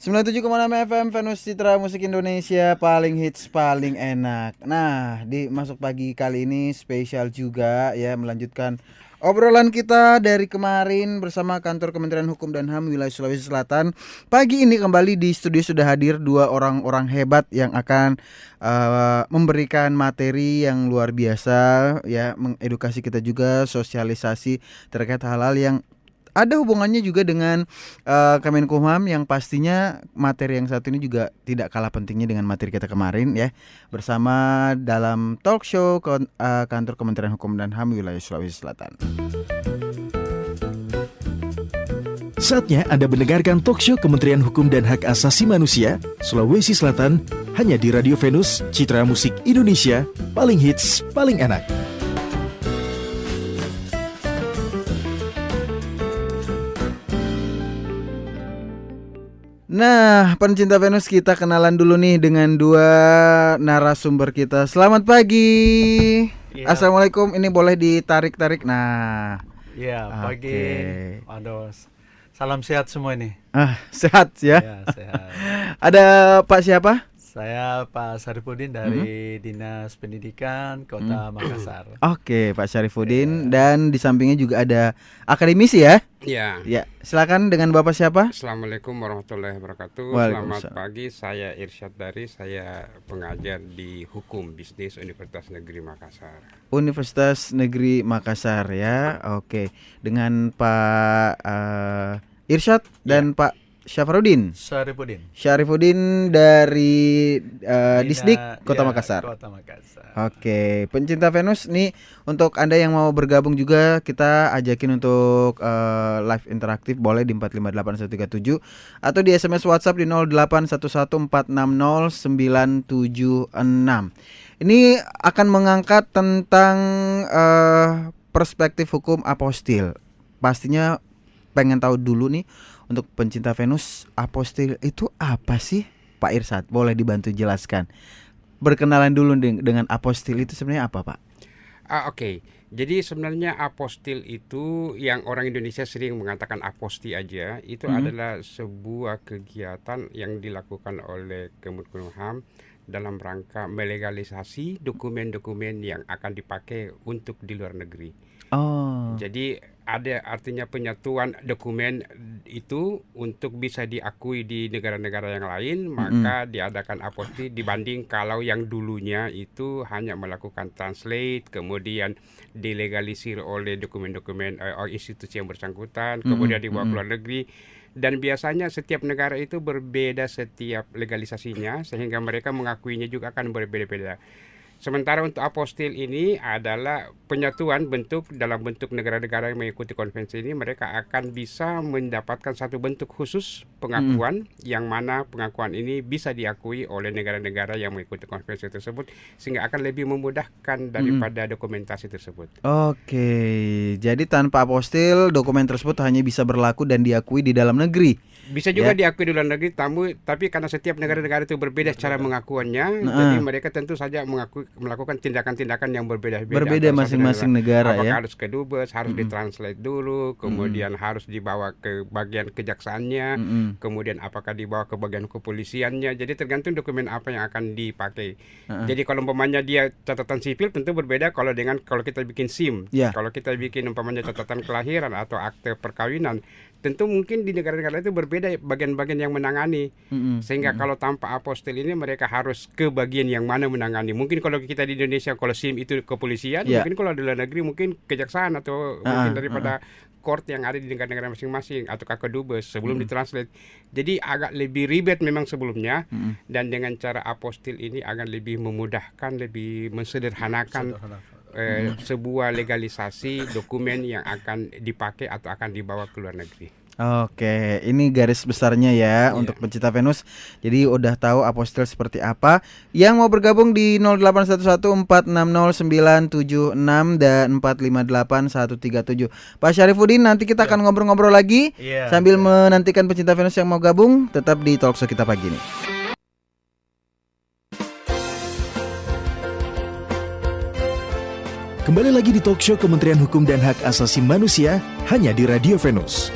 97,6 FM Venus Citra Musik Indonesia, paling hits paling enak. Nah, di Masuk Pagi kali ini spesial juga ya, melanjutkan obrolan kita dari kemarin bersama Kantor Kementerian Hukum dan HAM Wilayah Sulawesi Selatan. Pagi ini kembali di studio sudah hadir dua orang-orang hebat yang akan memberikan materi yang luar biasa ya, mengedukasi kita juga, sosialisasi terkait hal-hal yang ada hubungannya juga dengan Kemenkumham, yang pastinya materi yang satu ini juga tidak kalah pentingnya dengan materi kita kemarin ya, bersama dalam talk show Kantor Kementerian Hukum dan HAM Wilayah Sulawesi Selatan. Saatnya Anda mendengarkan talk show Kementerian Hukum dan Hak Asasi Manusia Sulawesi Selatan hanya di Radio Venus Citra Musik Indonesia, paling hits paling enak. Nah, pencinta Venus, kita kenalan dulu nih dengan dua narasumber kita. Selamat pagi. Ya. Assalamualaikum. Ini boleh ditarik-tarik. Nah, ya pagi. Aduh, salam sehat semua ini. Sehat ya. Ya, sehat. Ada Pak siapa? Saya Pak Syarifudin dari Dinas Pendidikan Kota Makassar. Oke, Pak Syarifudin, dan di sampingnya juga ada akademisi ya? Iya. Ya, silakan dengan Bapak siapa? Assalamualaikum warahmatullahi wabarakatuh. Selamat pagi, saya Irsyad Dari, saya pengajar di Hukum Bisnis Universitas Negeri Makassar. Universitas Negeri Makassar ya. Oke, dengan Pak Irsyad dan Pak Syarifudin dari Disdik Kota Makassar. Oke, pencinta Venus nih, untuk Anda yang mau bergabung juga kita ajakin untuk live interaktif, boleh di 458 137 atau di SMS WhatsApp di 0811460976. Ini akan mengangkat tentang perspektif hukum apostil. Pastinya pengen tahu dulu nih, untuk pencinta Venus, apostil itu apa sih? Pak Irsyad, boleh dibantu jelaskan. Berkenalan dulu dengan apostil itu sebenarnya apa, Pak? Oke. Jadi sebenarnya apostil itu yang orang Indonesia sering mengatakan aposti aja, itu adalah sebuah kegiatan yang dilakukan oleh Kemenkumham dalam rangka melegalisasi dokumen-dokumen yang akan dipakai untuk di luar negeri. Jadi ada artinya penyatuan dokumen itu untuk bisa diakui di negara-negara yang lain, maka diadakan apostil dibanding kalau yang dulunya itu hanya melakukan translate, kemudian dilegalisir oleh dokumen-dokumen institusi yang bersangkutan, kemudian dibawa ke luar negeri. Dan biasanya setiap negara itu berbeda setiap legalisasinya, sehingga mereka mengakuinya juga akan berbeda-beda. Sementara untuk apostil ini adalah penyatuan bentuk dalam bentuk negara-negara yang mengikuti konvensi ini, mereka akan bisa mendapatkan satu bentuk khusus pengakuan, yang mana pengakuan ini bisa diakui oleh negara-negara yang mengikuti konvensi tersebut, sehingga akan lebih memudahkan daripada dokumentasi tersebut. Oke, jadi tanpa apostil dokumen tersebut hanya bisa berlaku dan diakui di dalam negeri. Bisa juga diakui di luar negeri, tapi karena setiap negara-negara itu berbeda cara mengakuannya, jadi mereka tentu saja melakukan tindakan-tindakan yang berbeda masing-masing negara. Apakah ya. harus ke dubes, harus ditranslate dulu, kemudian harus dibawa ke bagian kejaksaannya, kemudian apakah dibawa ke bagian kepolisiannya. Jadi tergantung dokumen apa yang akan dipakai. Jadi kalau umpamanya dia catatan sipil tentu berbeda kalau kita bikin SIM. Kalau kita bikin umpamanya catatan kelahiran atau akte perkawinan, tentu mungkin di negara-negara itu berbeda bagian-bagian yang menangani. Sehingga kalau tanpa apostil ini mereka harus ke bagian yang mana menangani. Mungkin kalau kita di Indonesia kalau SIM itu kepolisian, mungkin kalau di luar negeri mungkin kejaksaan atau mungkin daripada court yang ada di negara-negara masing-masing atau ke dubes sebelum ditranslate. Jadi agak lebih ribet memang sebelumnya, dan dengan cara apostil ini akan lebih memudahkan, lebih mensederhanakan sebuah legalisasi dokumen yang akan dipakai atau akan dibawa ke luar negeri. Oke, ini garis besarnya ya untuk pencinta Venus. Jadi udah tahu apostil seperti apa. Yang mau bergabung di 0811460976 dan 458 137. Pak Syarifudin, nanti kita akan ngobrol-ngobrol lagi sambil menantikan pencinta Venus yang mau gabung. Tetap di talkshow kita pagi ini. Kembali lagi di talk show Kementerian Hukum dan Hak Asasi Manusia hanya di Radio Venus.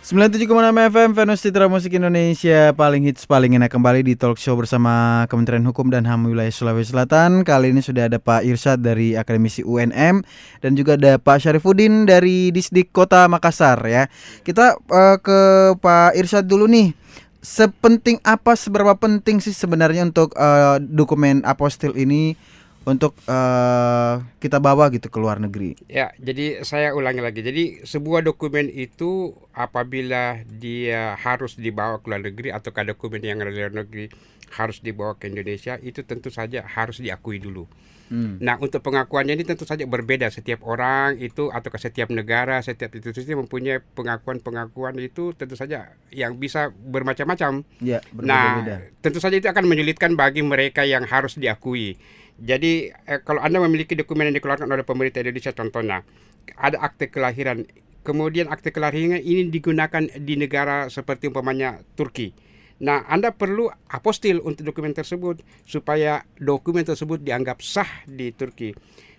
97,6 FM Venus Citra Musik Indonesia, paling hits paling enak, kembali di talk show bersama Kementerian Hukum dan HAM Wilayah Sulawesi Selatan. Kali ini sudah ada Pak Irsyad dari Akademisi UNM dan juga ada Pak Syarifuddin dari Disdik Kota Makassar ya. Kita ke Pak Irsyad dulu nih. Sepenting apa, seberapa penting sih sebenarnya untuk dokumen apostil ini untuk kita bawa gitu ke luar negeri? Ya, jadi saya ulangi lagi. Jadi sebuah dokumen itu apabila dia harus dibawa ke luar negeri ataukah dokumen yang dari luar negeri harus dibawa ke Indonesia, itu tentu saja harus diakui dulu. Nah, untuk pengakuannya ini tentu saja berbeda. Setiap orang itu atau setiap negara, setiap institusi mempunyai pengakuan-pengakuan itu tentu saja yang bisa bermacam-macam. Ya, Nah, berbeda-beda. tentu saja itu akan menyulitkan bagi mereka yang harus diakui. Jadi kalau Anda memiliki dokumen yang dikeluarkan oleh pemerintah Indonesia, contohnya ada akte kelahiran, kemudian akte kelahiran ini digunakan di negara seperti umpamanya Turki. Nah, Anda perlu apostil untuk dokumen tersebut supaya dokumen tersebut dianggap sah di Turki.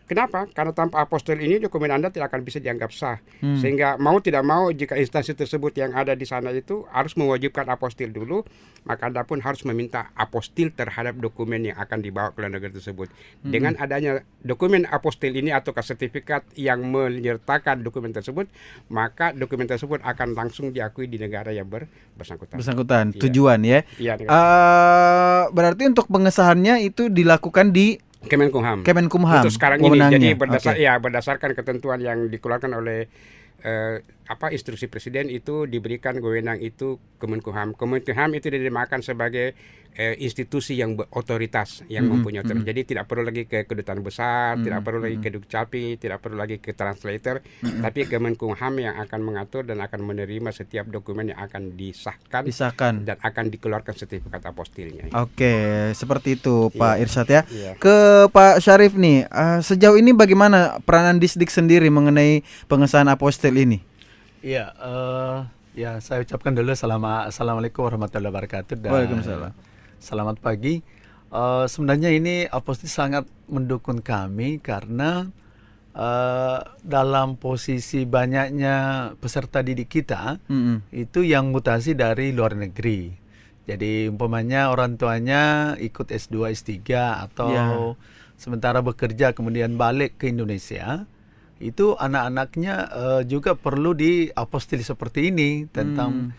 Kenapa? Karena tanpa apostil ini dokumen Anda tidak akan bisa dianggap sah. Sehingga mau tidak mau jika instansi tersebut yang ada di sana itu harus mewajibkan apostil dulu, maka Anda pun harus meminta apostil terhadap dokumen yang akan dibawa ke luar negeri tersebut. Dengan adanya dokumen apostil ini atau sertifikat yang menyertakan dokumen tersebut, maka dokumen tersebut akan langsung diakui di negara yang bersangkutan. Bersangkutan, Iya. tujuan ya. Iya, Berarti untuk pengesahannya itu dilakukan di Kemenkumham. Kemenkumham. Untuk sekarang ini, wewenangnya. jadi Oke. berdasarkan ketentuan yang dikeluarkan oleh instruksi presiden itu diberikan wewenang itu Kemenkumham. Kemenkumham itu dinamakan sebagai institusi yang berotoritas, yang mempunyai otoritas. Jadi tidak perlu lagi ke kedutaan besar, tidak perlu lagi ke Dukcapil, tidak perlu lagi ke translator, tapi Kemenkumham yang akan mengatur dan akan menerima setiap dokumen yang akan disahkan dan akan dikeluarkan sertifikat apostilnya. Oke, seperti itu Pak Irsyad ya. Iya. Ke Pak Syarif nih, sejauh ini bagaimana peranan Disdik sendiri mengenai pengesahan apostil ini? Iya, ya saya ucapkan dulu assalamualaikum warahmatullahi wabarakatuh. Dan Waalaikumsalam. Selamat pagi. Sebenarnya ini apostil sangat mendukung kami karena dalam posisi banyaknya peserta didik kita itu yang mutasi dari luar negeri. Jadi umpamanya orang tuanya ikut S2, S3 atau sementara bekerja kemudian balik ke Indonesia, itu anak-anaknya juga perlu diapostil seperti ini tentang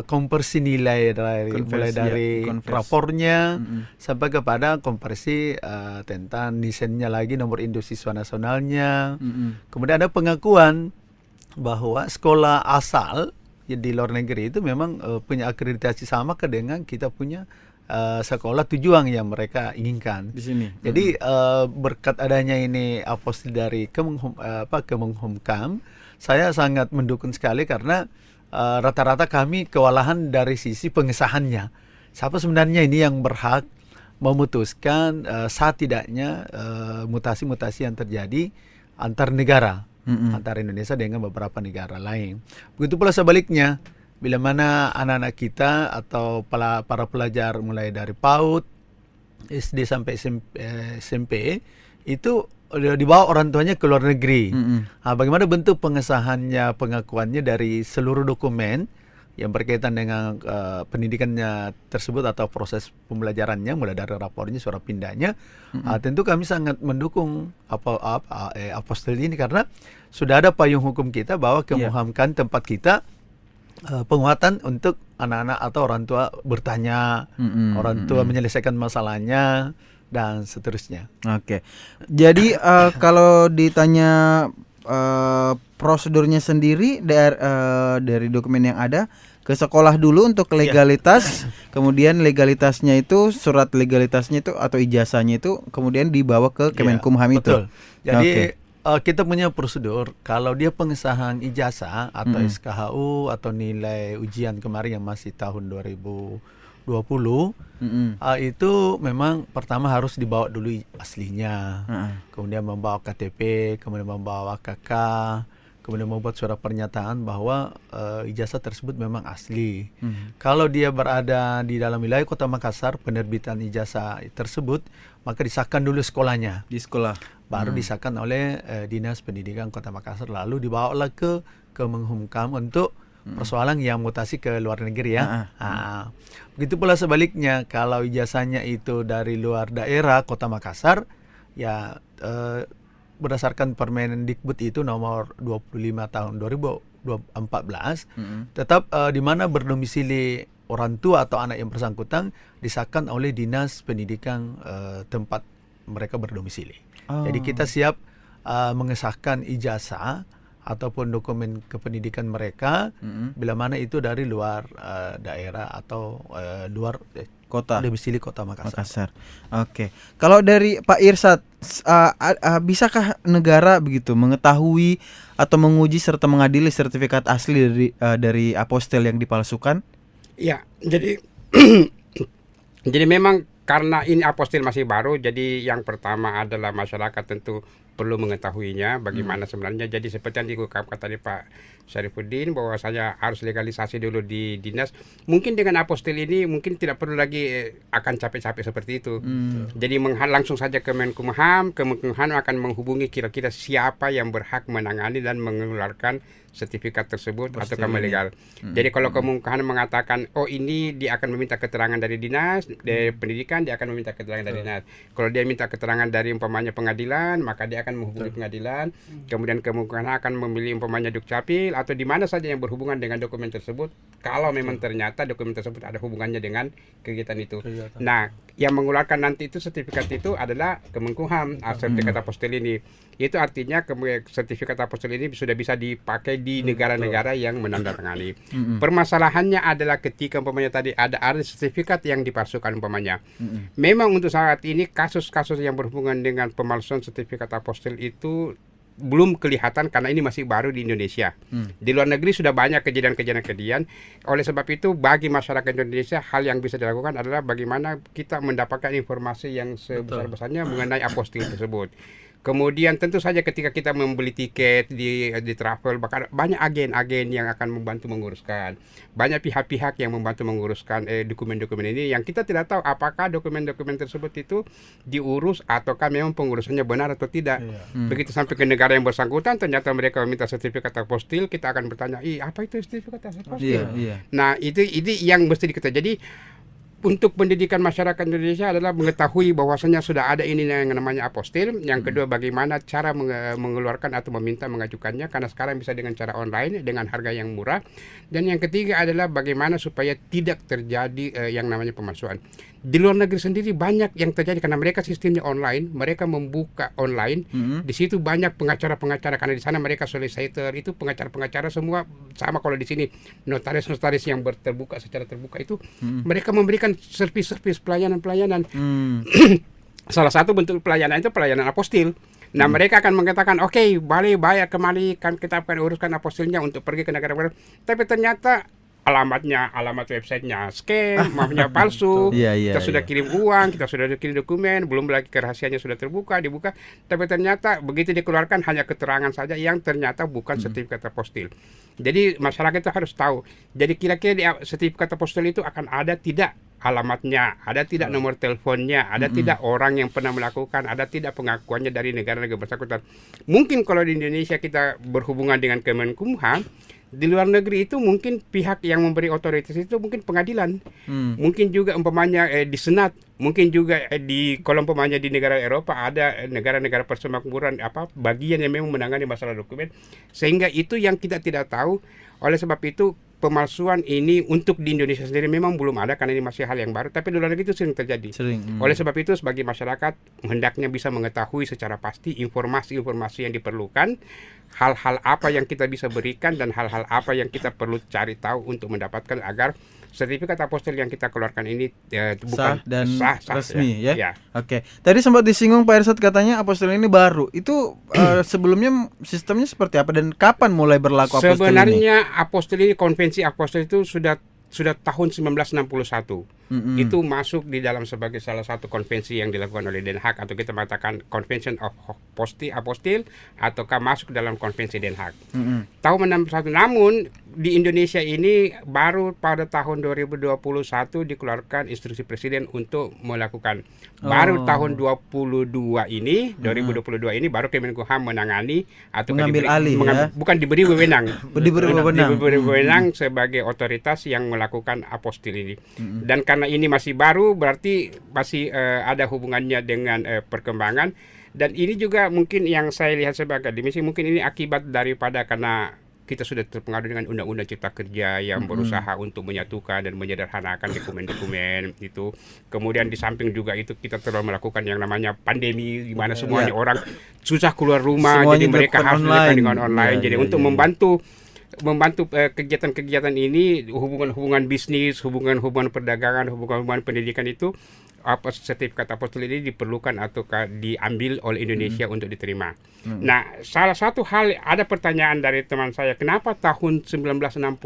konversi nilai mulai dari rapornya sampai kepada konversi tentang desainnya lagi, nomor induk siswa nasionalnya. Kemudian ada pengakuan bahwa sekolah asal di luar negeri itu memang punya akreditasi sama dengan kita punya sekolah tujuan yang mereka inginkan di sini. Jadi berkat adanya ini apostil dari Kemenkumham, saya sangat mendukung sekali karena rata-rata kami kewalahan dari sisi pengesahannya. Siapa sebenarnya ini yang berhak memutuskan saat tidaknya mutasi-mutasi yang terjadi antar negara, antara Indonesia dengan beberapa negara lain. Begitu pula sebaliknya, bila mana anak-anak kita atau para pelajar mulai dari PAUD, SD sampai SMP itu dibawa orang tuanya ke luar negeri. Bagaimana bentuk pengesahannya, pengakuannya dari seluruh dokumen yang berkaitan dengan pendidikannya tersebut atau proses pembelajarannya, mulai dari rapornya, surat pindahnya. Tentu kami sangat mendukung apostil ini karena sudah ada payung hukum kita bahwa Kemenkumham tempat kita penguatan untuk anak-anak atau orang tua bertanya, orang tua menyelesaikan masalahnya dan seterusnya. Oke. Jadi kalau ditanya prosedurnya sendiri dari dokumen yang ada ke sekolah dulu untuk legalitas, kemudian legalitasnya itu surat legalitasnya itu atau ijazahnya itu kemudian dibawa ke Kemenkumham itu. Betul. Jadi kita punya prosedur kalau dia pengesahan ijazah atau SKHU atau nilai ujian kemarin yang masih tahun 2020 itu memang pertama harus dibawa dulu aslinya, kemudian membawa KTP, kemudian membawa KK, kemudian membuat surat pernyataan bahwa ijazah tersebut memang asli. Kalau dia berada di dalam wilayah Kota Makassar, penerbitan ijazah tersebut maka disahkan dulu sekolahnya di sekolah, baru disahkan oleh Dinas Pendidikan Kota Makassar, lalu dibawalah ke Kemenkumham untuk persoalan yang mutasi ke luar negeri ya. Begitu pula sebaliknya, kalau ijazahnya itu dari luar daerah Kota Makassar, ya berdasarkan Permendikbud itu nomor 25 tahun 2014, tetap di mana berdomisili orang tua atau anak yang bersangkutan disahkan oleh Dinas Pendidikan tempat mereka berdomisili. Jadi kita siap mengesahkan ijazah ataupun dokumen kependidikan mereka bila mana itu dari luar daerah atau luar Kota. domisili Kota Makassar. Makassar. Oke. Kalau dari Pak Irsad, bisakah negara begitu mengetahui atau menguji serta mengadili sertifikat asli dari apostil yang dipalsukan? Ya, jadi jadi memang karena ini apostil masih baru, jadi yang pertama adalah masyarakat tentu perlu mengetahuinya bagaimana sebenarnya. Jadi seperti yang diungkapkan tadi Pak Syarifuddin, bahwasanya harus legalisasi dulu di dinas. Mungkin dengan apostil ini mungkin tidak perlu lagi akan capek-capek seperti itu. Jadi langsung saja ke Kemenkumham akan menghubungi kira-kira siapa yang berhak menangani dan mengeluarkan sertifikat tersebut atau legal. Jadi kalau Kemenkumham mengatakan ini dia akan meminta keterangan dari dinas dari pendidikan, dia akan meminta keterangan dari dinas. Kalau dia minta keterangan dari umpamanya pengadilan, maka dia akan menghubungi pengadilan. Kemudian Kemenkumham akan memilih umpamanya Dukcapil atau di mana saja yang berhubungan dengan dokumen tersebut. Kalau memang ternyata dokumen tersebut ada hubungannya dengan kegiatan itu. Nah, yang mengeluarkan nanti itu sertifikat itu adalah Kemenkumham, sertifikat apostil ini. Itu artinya sertifikat apostil ini sudah bisa dipakai di negara-negara yang menandatangani. Permasalahannya adalah ketika umpamanya tadi ada sertifikat yang dipalsukan umpamanya. Memang untuk saat ini kasus-kasus yang berhubungan dengan pemalsuan sertifikat apostil itu belum kelihatan karena ini masih baru di Indonesia. Di luar negeri sudah banyak kejadian. Oleh sebab itu bagi masyarakat Indonesia hal yang bisa dilakukan adalah bagaimana kita mendapatkan informasi yang sebesar-besarnya mengenai apostil tersebut. Kemudian tentu saja ketika kita membeli tiket di travel, bahkan banyak agen-agen yang akan membantu menguruskan. Banyak pihak-pihak yang membantu menguruskan dokumen-dokumen ini yang kita tidak tahu apakah dokumen-dokumen tersebut itu diurus ataukah memang pengurusannya benar atau tidak. Begitu sampai ke negara yang bersangkutan ternyata mereka meminta sertifikat apostil, kita akan bertanya, apa itu sertifikat apostil? Nah, itu yang mesti diketahui. Jadi untuk pendidikan masyarakat Indonesia adalah mengetahui bahwasanya sudah ada ini yang namanya apostil. Yang kedua, bagaimana cara mengeluarkan atau meminta mengajukannya, karena sekarang bisa dengan cara online dengan harga yang murah. Dan yang ketiga adalah bagaimana supaya tidak terjadi yang namanya pemalsuan. Di luar negeri sendiri banyak yang terjadi karena mereka sistemnya online, mereka membuka online. Di situ banyak pengacara-pengacara karena di sana mereka solicitor, itu pengacara-pengacara semua sama. Kalau di sini notaris-notaris yang terbuka secara terbuka itu mereka memberikan servis-servis pelayanan-pelayanan. Salah satu bentuk pelayanan itu pelayanan apostil. Nah, mereka akan mengatakan, oke, boleh bayar kembali, kan kita akan uruskan apostilnya untuk pergi ke negara-negara. Tapi ternyata alamat websitenya scam, maafnya palsu. Kita sudah kirim uang, kita sudah kirim dokumen, belum lagi kerahasiaannya sudah dibuka, tapi ternyata begitu dikeluarkan hanya keterangan saja yang ternyata bukan sertifikat apostil. Jadi masyarakat itu harus tahu. Jadi kira-kira di sertifikat apostil itu akan ada tidak alamatnya, ada tidak nomor teleponnya, ada tidak orang yang pernah melakukan, ada tidak pengakuannya dari negara-negara bersangkutan. Mungkin kalau di Indonesia kita berhubungan dengan Kemenkumham, di luar negeri itu mungkin pihak yang memberi otoritas itu mungkin pengadilan, mungkin juga umpamanya di Senat, mungkin juga di kalau umpamanya di negara Eropa ada negara-negara persemakmuran bagian yang memang menangani masalah dokumen, sehingga itu yang kita tidak tahu. Oleh sebab itu pemalsuan ini untuk di Indonesia sendiri memang belum ada karena ini masih hal yang baru, tapi di luar negeri itu sering terjadi. Oleh sebab itu sebagai masyarakat hendaknya bisa mengetahui secara pasti informasi-informasi yang diperlukan, hal-hal apa yang kita bisa berikan dan hal-hal apa yang kita perlu cari tahu untuk mendapatkan agar sertifikat apostil yang kita keluarkan ini bukan sah dan sah resmi ya. ya. Oke. Tadi sempat disinggung Pak Irsad katanya apostil ini baru. Itu sebelumnya sistemnya seperti apa dan kapan mulai berlaku apostil ini? Sebenarnya apostil ini, konvensi apostil itu sudah tahun 1961. itu masuk di dalam sebagai salah satu konvensi yang dilakukan oleh Den Haag, atau kita mengatakan Convention of Apostil, ataukah masuk dalam konvensi Den Haag. Tahun 61. Namun di Indonesia ini baru pada tahun 2021 dikeluarkan instruksi presiden untuk melakukan. Baru tahun 2022 ini baru Kemenkumham menangani atau Mengambil alih, ya? bukan diberi wewenang. Diberi wewenang. Diberi wewenang sebagai otoritas yang melakukan apostil ini. Dan karena ini masih baru, berarti masih ada hubungannya dengan perkembangan. Dan ini juga mungkin yang saya lihat sebagai akademisi, mungkin ini akibat daripada karena kita sudah terpengaruh dengan Undang-Undang Cipta Kerja yang berusaha untuk menyatukan dan menyederhanakan dokumen-dokumen itu. Kemudian di samping juga itu kita terus melakukan yang namanya pandemi, di mana semuanya orang susah keluar rumah, Semuanya jadi mereka harus melakukan dengan online. Jadi untuk membantu kegiatan-kegiatan ini, hubungan bisnis, hubungan perdagangan, hubungan pendidikan itu, sertifikat apostil ini diperlukan atau diambil oleh Indonesia untuk diterima. Nah, salah satu hal, ada pertanyaan dari teman saya, kenapa tahun 1961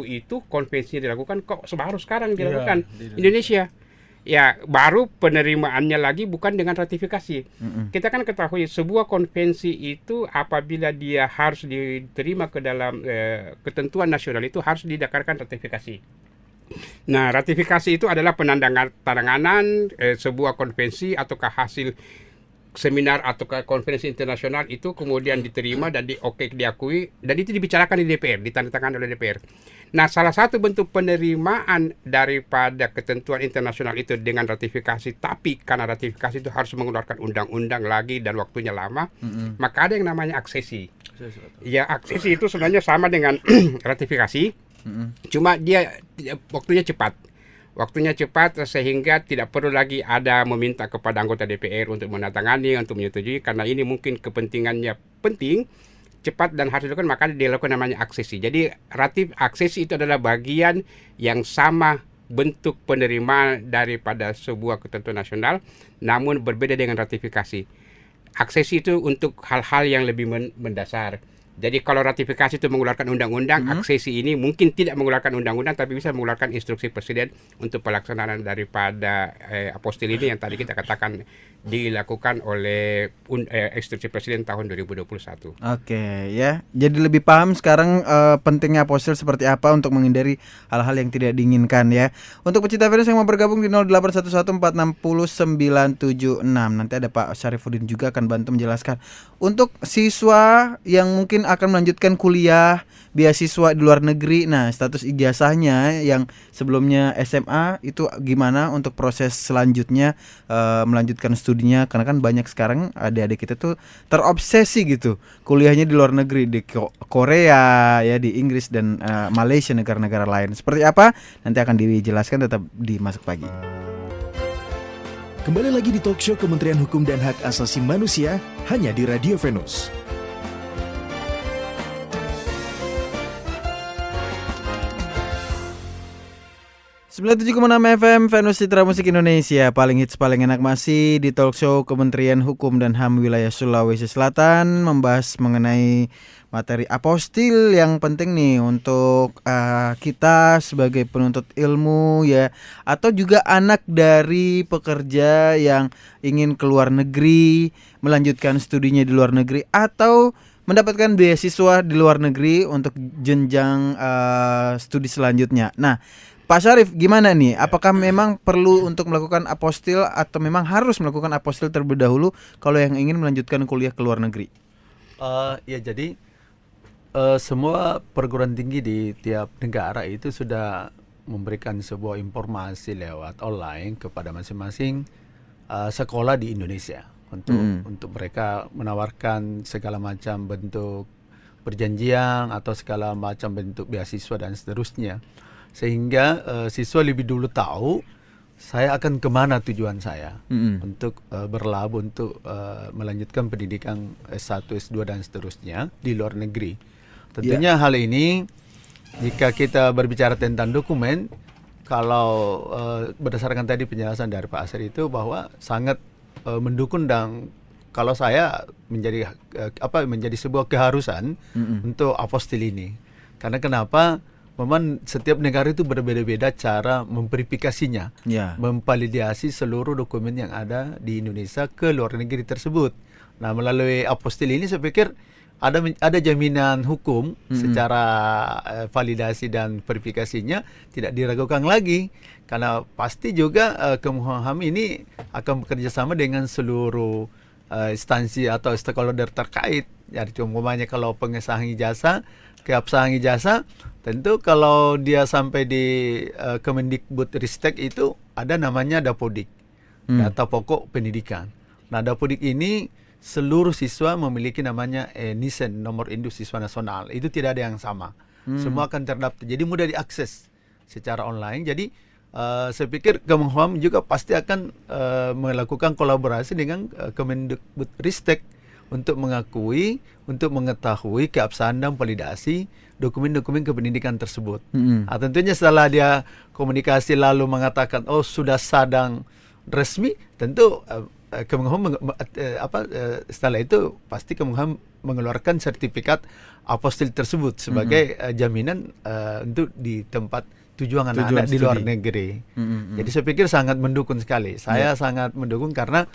itu konvensi dilakukan, kok baru sekarang dilakukan Indonesia? Ya, baru penerimaannya lagi bukan dengan ratifikasi. Kita kan ketahui sebuah konvensi itu apabila dia harus diterima ke dalam ketentuan nasional itu harus didakarkan ratifikasi. Nah, ratifikasi itu adalah penandatanganan sebuah konvensi ataukah hasil seminar atau konferensi internasional itu kemudian diterima dan diakui, dan itu dibicarakan di DPR, ditandatangani oleh DPR. Nah, salah satu bentuk penerimaan daripada ketentuan internasional itu dengan ratifikasi, tapi karena ratifikasi itu harus mengeluarkan undang-undang lagi dan waktunya lama, maka ada yang namanya aksesi. Ya, aksesi itu sebenarnya sama dengan ratifikasi, cuma dia waktunya cepat. Waktunya cepat sehingga tidak perlu lagi ada meminta kepada anggota DPR untuk menandatangani, untuk menyetujui, karena ini mungkin kepentingannya penting, cepat dan harus dilakukan, maka dilakukan namanya aksesi. Jadi aksesi itu adalah bagian yang sama bentuk penerimaan daripada sebuah ketentuan nasional, namun berbeda dengan ratifikasi. Aksesi itu untuk hal-hal yang lebih mendasar. Jadi kalau ratifikasi itu mengeluarkan undang-undang, aksesi ini mungkin tidak mengeluarkan undang-undang, tapi bisa mengeluarkan instruksi presiden untuk pelaksanaan daripada apostil ini yang tadi kita katakan dilakukan oleh instruksi presiden tahun 2021. Oke, ya. Jadi lebih paham sekarang pentingnya apostil seperti apa untuk menghindari hal-hal yang tidak diinginkan, ya. Untuk pecinta Venus yang mau bergabung di 08114609976, nanti ada Pak Syarifuddin juga akan bantu menjelaskan. Untuk siswa yang mungkin akan melanjutkan kuliah beasiswa di luar negeri, nah status ijazahnya yang sebelumnya SMA itu gimana untuk proses selanjutnya melanjutkan studinya, karena kan banyak sekarang adik-adik kita tuh terobsesi gitu kuliahnya di luar negeri, di Korea ya, di Inggris dan Malaysia, negara-negara lain. Seperti apa nanti akan dijelaskan, tetap di Masuk Pagi. Kembali lagi di talk show Kementerian Hukum dan Hak Asasi Manusia hanya di Radio Venus. Sembilan 97,6 FM Venus Citra Musik Indonesia, paling hits paling enak, masih di talk show Kementerian Hukum dan HAM wilayah Sulawesi Selatan, membahas mengenai materi apostil yang penting nih untuk kita sebagai penuntut ilmu, ya, atau juga anak dari pekerja yang ingin keluar negeri, melanjutkan studinya di luar negeri, atau mendapatkan beasiswa di luar negeri untuk jenjang studi selanjutnya. Nah, Pak Syarif, gimana nih? Apakah memang perlu untuk melakukan apostil atau memang harus melakukan apostil terlebih dahulu kalau yang ingin melanjutkan kuliah ke luar negeri? Ya, jadi semua perguruan tinggi di tiap negara itu sudah memberikan sebuah informasi lewat online kepada masing-masing sekolah di Indonesia untuk mereka menawarkan segala macam bentuk perjanjian atau segala macam bentuk beasiswa dan seterusnya. Sehingga siswa lebih dulu tahu saya akan kemana tujuan saya untuk berlabuh untuk melanjutkan pendidikan S1, S2 dan seterusnya di luar negeri. Tentunya hal ini jika kita berbicara tentang dokumen, kalau berdasarkan tadi penjelasan dari Pak Asri itu bahwa sangat mendukung, dan kalau saya menjadi sebuah keharusan untuk apostil ini. Karena kenapa? memang setiap negara itu berbeda-beda cara memverifikasinya, Ya. memvalidasi seluruh dokumen yang ada di Indonesia ke luar negeri tersebut. Nah, melalui apostil ini saya pikir ada jaminan hukum secara validasi dan verifikasinya tidak diragukan lagi, karena pasti juga Kemenkumham ini akan bekerja sama dengan seluruh instansi atau stakeholder terkait. Jadi umpamanya kalau pengesahan ijazah, keabsahan ijazah, tentu kalau dia sampai di Kemendikbudristek itu ada namanya Dapodik, data pokok pendidikan. Nah, Dapodik ini seluruh siswa memiliki namanya NISN, nomor induk siswa nasional. Itu tidak ada yang sama. Semua akan terdaftar. Jadi mudah diakses secara online. Jadi saya pikir Kemenkumham juga pasti akan melakukan kolaborasi dengan Kemendikbudristek untuk mengetahui keabsahan dan validasi dokumen-dokumen kependidikan tersebut. Tentunya setelah dia komunikasi lalu mengatakan sudah sadang resmi, tentu Kemenkumham setelah itu pasti Kemenkumham mengeluarkan sertifikat apostil tersebut sebagai jaminan untuk di tempat tujuan anak-anak di luar negeri. Jadi saya pikir sangat mendukung sekali. Saya sangat mendukung karena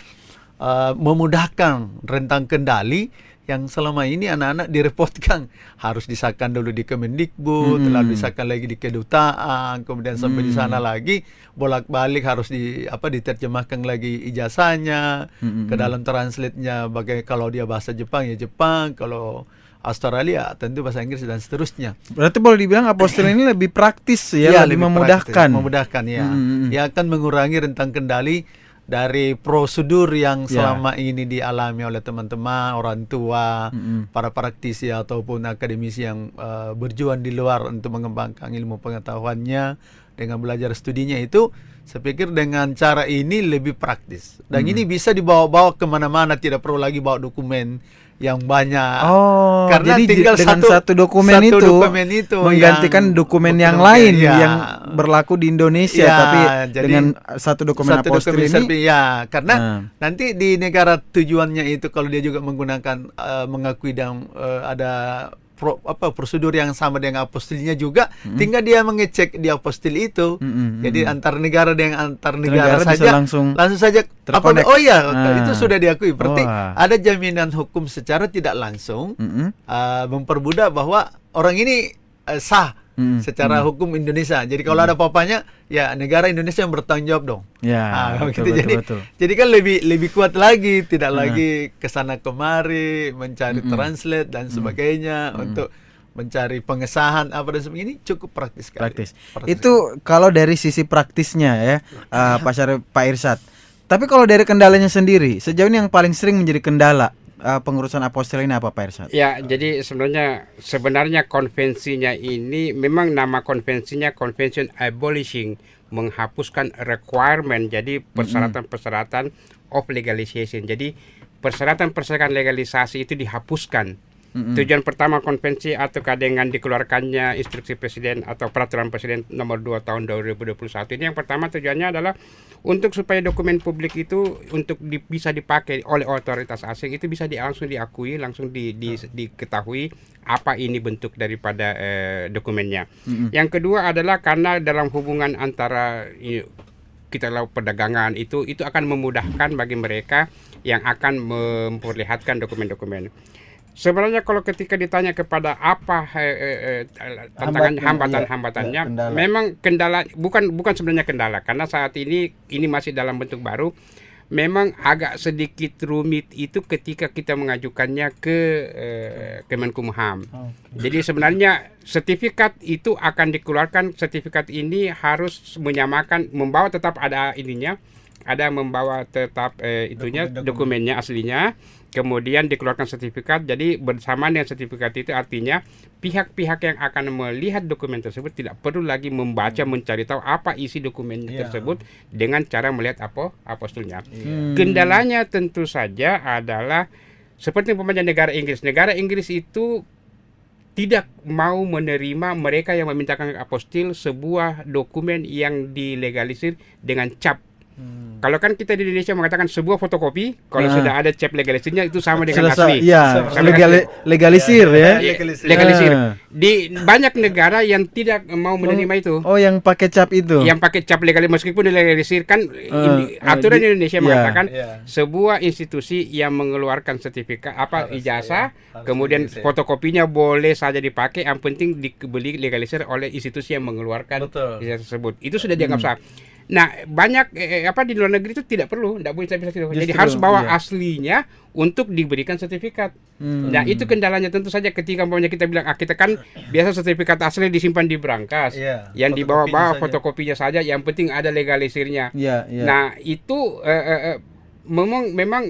memudahkan rentang kendali yang selama ini anak-anak direpotkan, harus disahkan dulu di Kemendikbud, lalu disahkan lagi di kedutaan, kemudian sampai di sana lagi bolak-balik harus diterjemahkan lagi ijazahnya ke dalam translate-nya. Kalau dia bahasa Jepang ya Jepang, kalau Australia tentu bahasa Inggris dan seterusnya. Berarti boleh dibilang apostil ini lebih praktis ya, lebih memudahkan. Memudahkan ya. Dia akan mengurangi rentang kendali dari prosedur yang selama ini dialami oleh teman-teman, orang tua, para praktisi ataupun akademisi yang berjuang di luar untuk mengembangkan ilmu pengetahuannya dengan belajar studinya itu. Saya pikir dengan cara ini lebih praktis. Dan ini bisa dibawa-bawa kemana-mana, tidak perlu lagi bawa dokumen yang banyak. Karena jadi tinggal dengan satu dokumen itu menggantikan dokumen yang lain yang berlaku di Indonesia, tapi dengan satu dokumen apostil ini. Karena nanti di negara tujuannya itu kalau dia juga menggunakan mengakui dan ada prosedur yang sama dengan apostilnya juga, tinggal dia mengecek di apostil itu. Jadi antar negara dengan antar negara saja langsung saja terkonek. Itu sudah diakui. Berarti ada jaminan hukum secara tidak langsung mempermudah bahwa orang ini sah secara hukum Indonesia. Jadi kalau ada apa-apanya, ya negara Indonesia yang bertanggung jawab dong. Betul. Jadi kan lebih kuat lagi, tidak lagi kesana kemari mencari translate dan sebagainya untuk mencari pengesahan apa dan sebagainya. Ini cukup praktis sekali. Praktis. Itu kalau dari sisi praktisnya ya, Pak Irsyad. Tapi kalau dari kendalanya sendiri, sejauh ini yang paling sering menjadi kendala pengurusan apostil ini apa, Pak Irsyad? Ya, jadi sebenarnya konvensinya ini memang nama konvensinya Convention Abolishing, menghapuskan requirement, jadi persyaratan-persyaratan of legalization. Jadi persyaratan-persyaratan legalisasi itu dihapuskan. Tujuan pertama konvensi atau dengan dikeluarkannya instruksi presiden atau peraturan presiden nomor 2 tahun 2021 ini, yang pertama tujuannya adalah untuk supaya dokumen publik itu untuk bisa dipakai oleh otoritas asing, itu bisa langsung diakui, langsung diketahui apa ini bentuk daripada dokumennya. Yang kedua adalah karena dalam hubungan antara kita lakukan perdagangan itu akan memudahkan bagi mereka yang akan memperlihatkan dokumen-dokumen. Sebenarnya kalau ketika ditanya kepada apa tantangan hambatan-hambatannya, memang kendala bukan sebenarnya kendala, karena saat ini masih dalam bentuk baru. Memang agak sedikit rumit itu ketika kita mengajukannya ke Kemenkumham. Jadi sebenarnya sertifikat itu akan dikeluarkan, sertifikat ini harus menyamakan, membawa tetap ada ininya, membawa tetap dokumennya aslinya, kemudian dikeluarkan sertifikat. Jadi bersamaan dengan sertifikat itu artinya pihak-pihak yang akan melihat dokumen tersebut tidak perlu lagi membaca, mencari tahu apa isi dokumen tersebut dengan cara melihat apostilnya. Kendalanya tentu saja adalah seperti umpamanya negara Inggris. Negara Inggris itu tidak mau menerima mereka yang memintakan apostil sebuah dokumen yang dilegalisir dengan cap. Kalau kan kita di Indonesia mengatakan sebuah fotokopi, kalau sudah ada cap legalisirnya itu sama dengan Selesai, asli. ya, Sama dengan asli. legalisir ya. Legalisir. Ah. Di banyak negara yang tidak mau menerima itu. Oh, yang pakai cap itu. Yang pakai cap legal meskipun dilegalisir kan aturan Indonesia mengatakan sebuah institusi yang mengeluarkan sertifikat ijazah kemudian fotokopinya boleh saja dipakai, yang penting dibeli legalisir oleh institusi yang mengeluarkan ijazah tersebut. Itu sudah dianggap sah. Nah, banyak di luar negeri itu tidak perlu, tidak boleh sertifikat. Jadi Justru, harus bawa iya. aslinya untuk diberikan sertifikat. Nah, itu kendalanya tentu saja ketika umpamanya kita bilang kita kan biasa sertifikat asli disimpan di brankas. Yang dibawa-bawa fotokopinya saja, yang penting ada legalisirnya. Iya, iya. Nah, itu memang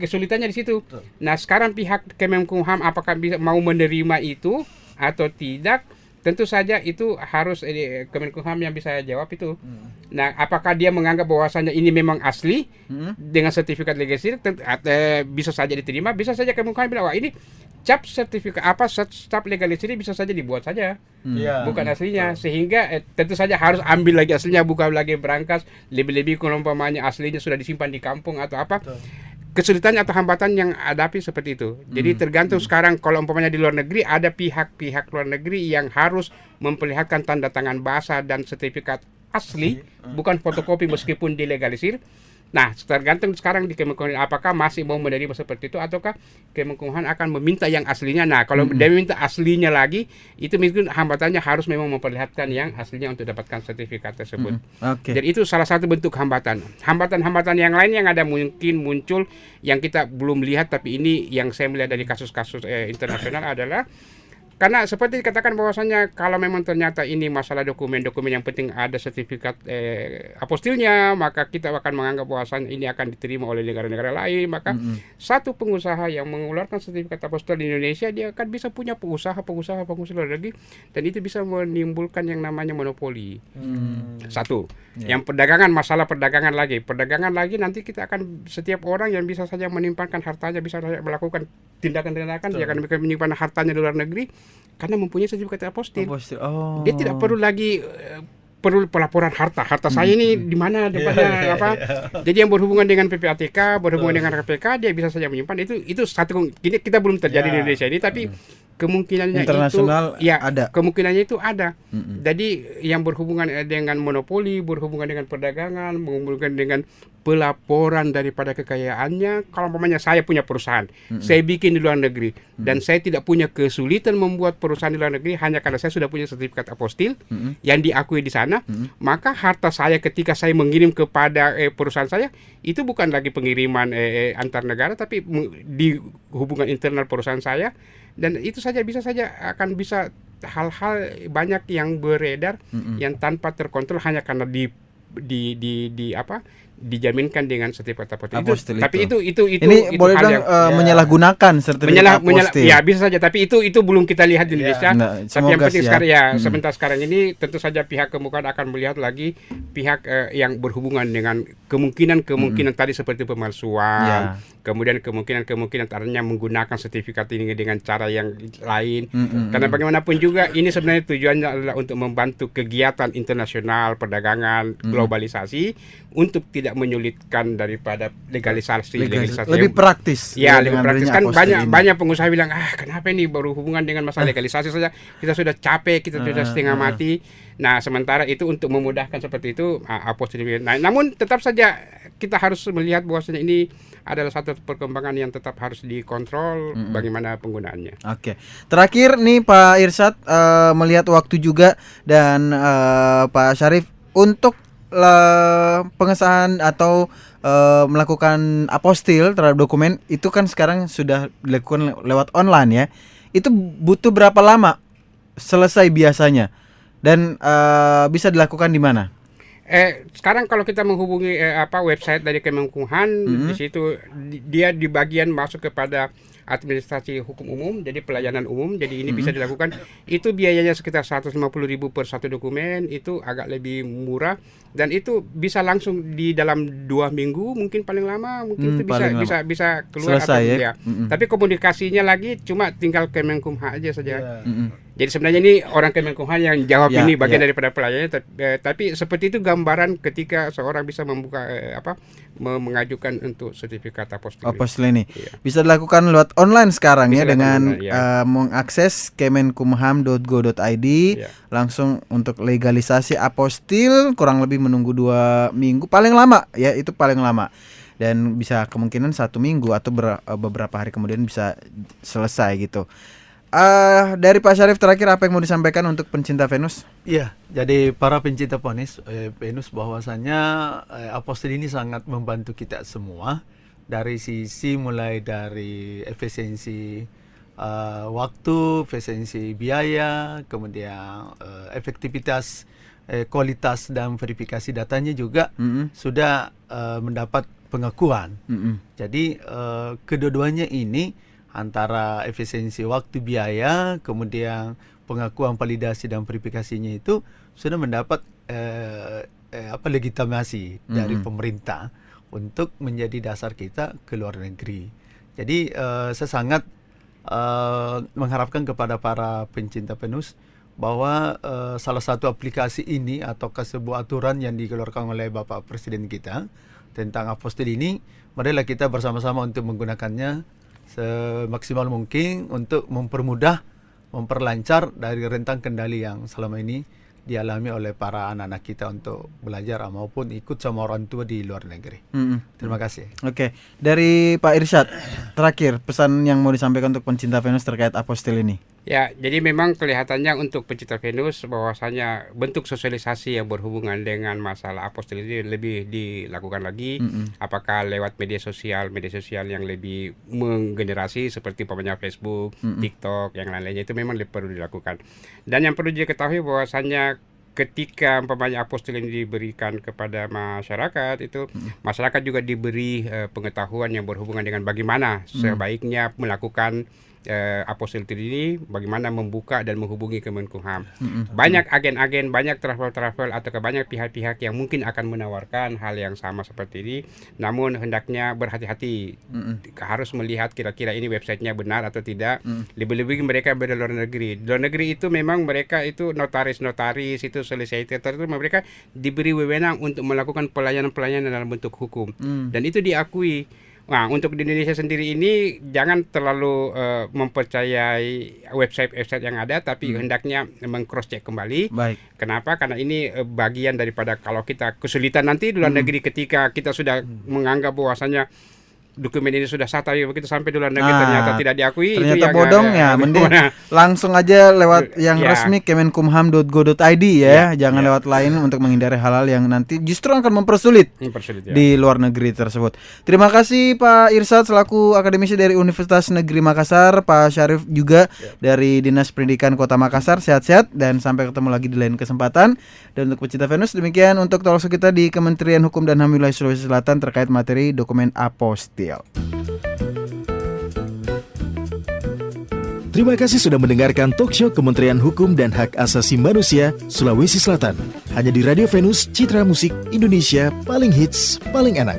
kesulitannya di situ. Nah, sekarang pihak Kemenkumham apakah bisa mau menerima itu atau tidak? Tentu saja itu harus Kemenkumham yang bisa jawab itu. Nah, apakah dia menganggap bahwasannya ini memang asli dengan sertifikat legalisir? Bisa saja diterima, bisa saja Kemenkumham bilang, wah ini cap sertifikat cap legalisir ini bisa saja dibuat saja, bukan aslinya. Sehingga tentu saja harus ambil lagi aslinya, bukan lagi berangkas. Lebih-lebih kalau umpamanya aslinya sudah disimpan di kampung atau apa. Kesulitan atau hambatan yang hadapi seperti itu. Jadi tergantung sekarang kalau umpamanya di luar negeri ada pihak-pihak luar negeri yang harus memperlihatkan tanda tangan basah dan sertifikat asli, bukan fotokopi meskipun dilegalisir. Nah, tergantung sekarang di Kemenkumham apakah masih mau menerima seperti itu ataukah Kemenkumham akan meminta yang aslinya. Nah, kalau dia minta aslinya lagi, itu mungkin hambatannya harus memang memperlihatkan yang aslinya untuk dapatkan sertifikat tersebut. Jadi itu salah satu bentuk hambatan. Hambatan-hambatan yang lain yang ada mungkin muncul yang kita belum lihat, tapi ini yang saya melihat dari kasus-kasus internasional adalah karena seperti dikatakan bahwasannya kalau memang ternyata ini masalah dokumen-dokumen yang penting ada sertifikat apostilnya, maka kita akan menganggap bahwasannya ini akan diterima oleh negara-negara lain. Maka satu pengusaha yang mengeluarkan sertifikat apostil di Indonesia, dia akan bisa punya pengusaha luar negeri, dan itu bisa menimbulkan yang namanya monopoli. Satu. Yang perdagangan, masalah perdagangan lagi nanti kita akan setiap orang yang bisa saja menimpankan hartanya, bisa saja melakukan tindakan-tindakan, dia akan menyimpan hartanya di luar negeri karena mempunyai sertifikat apostil. Dia tidak perlu lagi perlu pelaporan harta saya ini di mana tempatnya Jadi yang berhubungan dengan PPATK, berhubungan dengan KPK, dia bisa saja menyimpan. Itu satu kita belum terjadi di Indonesia ini, tapi kemungkinannya internasional itu ada. Kemungkinannya itu ada. Jadi yang berhubungan dengan monopoli, berhubungan dengan perdagangan, berhubungan dengan pelaporan daripada kekayaannya. Kalau umpamanya saya punya perusahaan, saya bikin di luar negeri, dan saya tidak punya kesulitan membuat perusahaan di luar negeri hanya karena saya sudah punya sertifikat apostil yang diakui di sana, maka harta saya ketika saya mengirim kepada perusahaan saya, itu bukan lagi pengiriman antar negara, tapi di hubungan internal perusahaan saya. Dan itu saja bisa saja akan bisa hal-hal banyak yang beredar yang tanpa terkontrol hanya karena dijaminkan dengan sertifikat apostil. Tapi itu ini boleh bilang menyalahgunakan sertifikat apostil. Ya, bisa saja, tapi itu belum kita lihat di Indonesia. Tapi yang penting sekarang sebentar sekarang ini tentu saja pihak Kemenkumham akan melihat lagi pihak yang berhubungan dengan kemungkinan tadi seperti pemalsuan, kemudian kemungkinan tadinya menggunakan sertifikat ini dengan cara yang lain. Karena bagaimanapun juga ini sebenarnya tujuannya adalah untuk membantu kegiatan internasional, perdagangan, globalisasi, untuk tidak menyulitkan daripada legalisasi. Lebih praktis. Ya, lebih praktis. Kan banyak pengusaha bilang, kenapa ini baru hubungan dengan masalah legalisasi saja, kita sudah capek, kita sudah setengah mati. Nah, sementara itu untuk memudahkan seperti itu apostil. Nah, namun tetap saja kita harus melihat bahwasanya ini adalah satu perkembangan yang tetap harus dikontrol bagaimana penggunaannya. Oke. Terakhir nih Pak Irsyad, melihat waktu juga dan Pak Syarif, untuk pengesahan atau melakukan apostil terhadap dokumen itu kan sekarang sudah dilakukan lewat online ya. Itu butuh berapa lama selesai biasanya? Dan bisa dilakukan di mana? Sekarang kalau kita menghubungi website dari Kemenkumham, di situ dia di bagian masuk kepada administrasi hukum umum, jadi pelayanan umum, jadi ini bisa dilakukan. Itu biayanya sekitar 150.000 per satu dokumen, itu agak lebih murah, dan itu bisa langsung di dalam 2 minggu mungkin paling lama, mungkin itu bisa keluar. Selesai, Tapi komunikasinya lagi cuma tinggal Kemenkumham aja saja. Jadi sebenarnya ini orang Kemenkumham yang jawab Ya, ini bagian ya. daripada pelayanannya, tapi seperti itu gambaran ketika seorang bisa membuka mengajukan untuk sertifikat apostil. Apostil ini Iya. bisa dilakukan lewat online sekarang Bisa ya, dilakukan dengan online, ya. mengakses kemenkumham.go.id, Ya. langsung untuk legalisasi apostil, kurang lebih menunggu 2 minggu paling lama ya, itu paling lama, dan bisa kemungkinan 1 minggu atau beberapa hari kemudian bisa selesai gitu. Dari Pak Syarif terakhir, apa yang mau disampaikan untuk pencinta Venus? Iya, jadi para pencinta Venus bahwasanya apostil ini sangat membantu kita semua dari sisi mulai dari efisiensi waktu, efisiensi biaya, kemudian efektivitas, kualitas dan verifikasi datanya juga sudah mendapat pengakuan. Jadi kedua-duanya ini antara efisiensi waktu, biaya, kemudian pengakuan validasi dan verifikasinya itu sudah mendapat legitimasi dari pemerintah untuk menjadi dasar kita ke luar negeri. Jadi saya sangat mengharapkan kepada para pencinta Venus bahwa salah satu aplikasi ini atau sebuah aturan yang dikeluarkan oleh Bapak Presiden kita tentang apostil ini, marilah kita bersama-sama untuk menggunakannya semaksimal mungkin untuk memperlancar dari rentang kendali yang selama ini dialami oleh para anak-anak kita untuk belajar maupun ikut sama orang tua di luar negeri. Terima kasih. Oke, dari Pak Irsyad terakhir, pesan yang mau disampaikan untuk pencinta Venus terkait apostil ini. Ya, jadi memang kelihatannya untuk pencinta Venus bahwasanya bentuk sosialisasi yang berhubungan dengan masalah apostil ini lebih dilakukan lagi. Apakah lewat media sosial yang lebih menggenerasi seperti umpamanya Facebook, TikTok, yang lain-lainnya, itu memang perlu dilakukan. Dan yang perlu diketahui bahwasanya ketika umpamanya apostil ini diberikan kepada masyarakat, itu masyarakat juga diberi pengetahuan yang berhubungan dengan bagaimana sebaiknya melakukan apostil ini, bagaimana membuka dan menghubungi Kemenkumham. Banyak agen-agen, banyak travel-travel atau banyak pihak-pihak yang mungkin akan menawarkan hal yang sama seperti ini, namun hendaknya berhati-hati. Harus melihat kira-kira ini websitenya benar atau tidak. Lebih-lebih mereka di luar negeri. Di luar negeri itu memang mereka itu notaris-notaris, itu solicitor, itu mereka diberi wewenang untuk melakukan pelayanan-pelayanan dalam bentuk hukum. Dan itu diakui. Nah, untuk di Indonesia sendiri ini jangan terlalu mempercayai website-website yang ada, tapi hendaknya meng-cross check kembali. Baik. Kenapa? Karena ini bagian daripada kalau kita kesulitan nanti di luar negeri ketika kita sudah menganggap bahwasanya dokumen ini sudah sah, tapi begitu sampai di luar negeri ternyata tidak diakui, ternyata itu yang bodong ya, mending langsung aja lewat yang Ya. resmi kemenkumham.go.id ya, jangan lewat lain untuk menghindari hal-hal yang nanti justru akan mempersulit mempersulit, ya. di luar negeri tersebut. Terima kasih Pak Irsyad selaku akademisi dari Universitas Negeri Makassar, Pak Syarif juga dari Dinas Pendidikan Kota Makassar. Sehat-sehat dan sampai ketemu lagi di lain kesempatan. Dan untuk pecinta Venus, demikian untuk talkshow kita di Kementerian Hukum dan HAM Wilayah Sulawesi Selatan terkait materi dokumen apostil. Terima kasih sudah mendengarkan talkshow Kementerian Hukum dan Hak Asasi Manusia Sulawesi Selatan. Hanya di Radio Venus, Citra Musik Indonesia, paling hits, paling enak.